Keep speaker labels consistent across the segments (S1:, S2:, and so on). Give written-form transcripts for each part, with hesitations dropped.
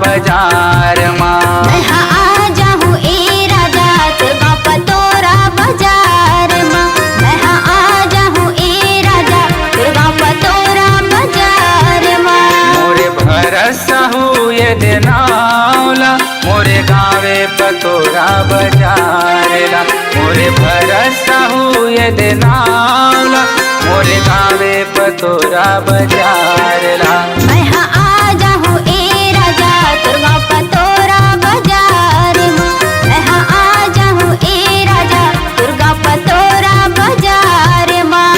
S1: बाजार माँ।
S2: मैं आ जाऊँ ए राजा तोर गाँव पतोरा बाजार माँ। मैं आ जाऊँ ए राजा तोर गाँव पतोरा बाजार माँ।
S1: मोरे भरोसा हुए देनावला मोरे गावे पतोरा बाजारला। मोरे भरोसा हुए देनावला मोरे गावे पतोरा बाजारला।
S2: मैं आ जाऊँ ए राजा तोर गाँव पतोरा बाजार माँ। मैं आ जाऊँ ए राजा तोर गाँव पतोरा बाजार माँ।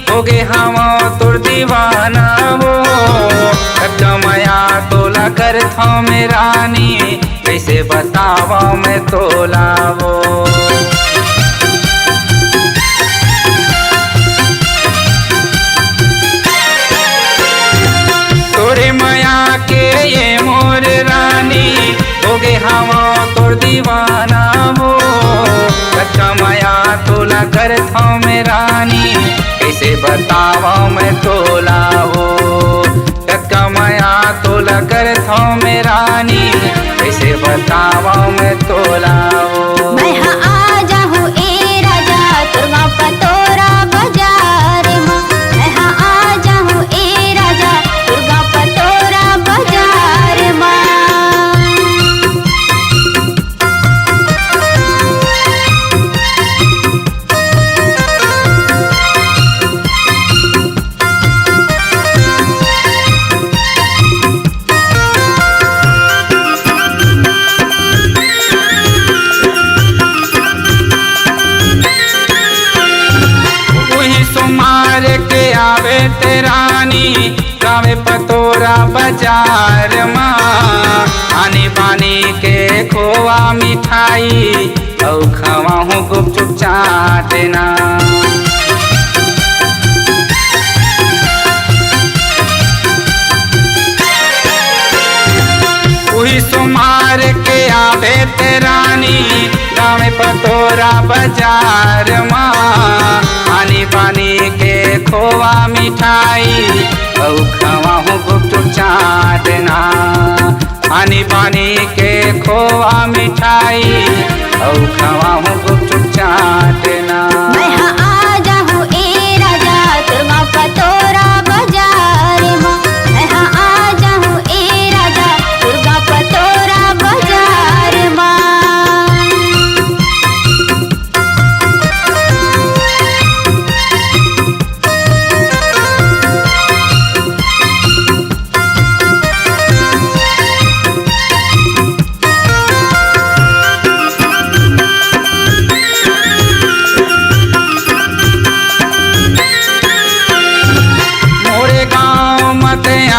S1: होगे हम तोर दीवाना वो कमाया तोला कर था में रानी कैसे बतावा मैं तोला वो। तोरे माया के ये मोर रानी होगे हम तोर दीवाना वो कमाया तोला कर था में रानी कैसे बतावा मैं तोला हो। कमाया तोला कर था में रानी कैसे बतावा मैं तोला हो।
S2: मैं आ जाऊँ ए राजा तोर गाँव पतोरा बाजार माँ। मैं आ जाऊँ ए राजा तोर गाँव पतोरा बाजार माँ।
S1: सुमार के आवे तेरानी गावे पतोरा बाजार माँ। आनी पानी के खोआ मिठाई औ खवाहूँ गुपचुप चाटना। वही सुमार के आवे तेरानी गावे पतोरा बाजार माँ। आनी पानी के खोआ मिठाई औ खवाहूँ गुपचुप चाटना। आनी पानी के खोआ मिठाई औ खवाहूँ गुपचुप चाटना।
S2: मैं आ जाऊँ ए राजा तोर गाँव पतोरा बाजार माँ। मैं आ जाऊँ ए राजा तोर गाँव पतोरा बाजार माँ।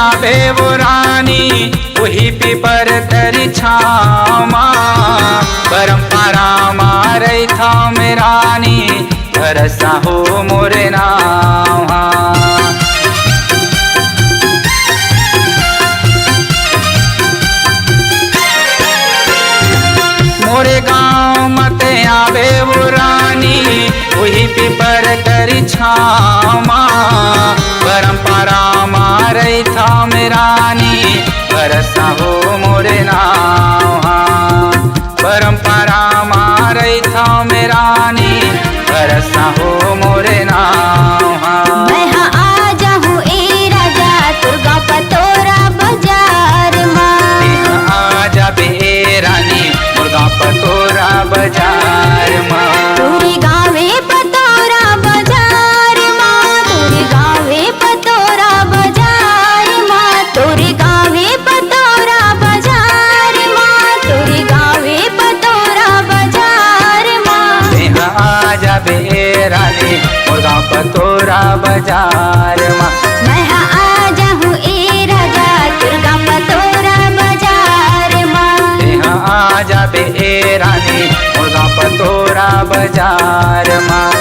S1: आवे वो रानी वही पीपर तरी छामा परंपरा मारे था में रानी भरसा हो मोरे नाम। मोरे गाँव मत आवे वो रानी वही पीपर तरी छामा परंपरा मारे था में रानी भरसा हो मोरे नाम। परंपरा मारे था में रानी भरसा हो मोरे नाम।
S2: मैं आ जाऊँ ए राजा तोर गाँव पतोरा बाजार माँ।
S1: आ जा बे रानी मुर्गा पतोरा बाजार माँ।
S2: तोरे गाँवे पतोरा बाजार माँ। तोरे गाँवे पतोरा बाजार माँ। तोरे गाँवे पतोरा बाजार माँ। तोरे गाँवे पतोरा बाजार माँ।
S1: आ जा बे रानी मुर्गा पतोरा बाजार माँ।
S2: मैं आ जाऊँ ए राजा तोर गाँव पतोरा बाजार माँ।
S1: आ जा बे रानी मुर्गा बाजार माँ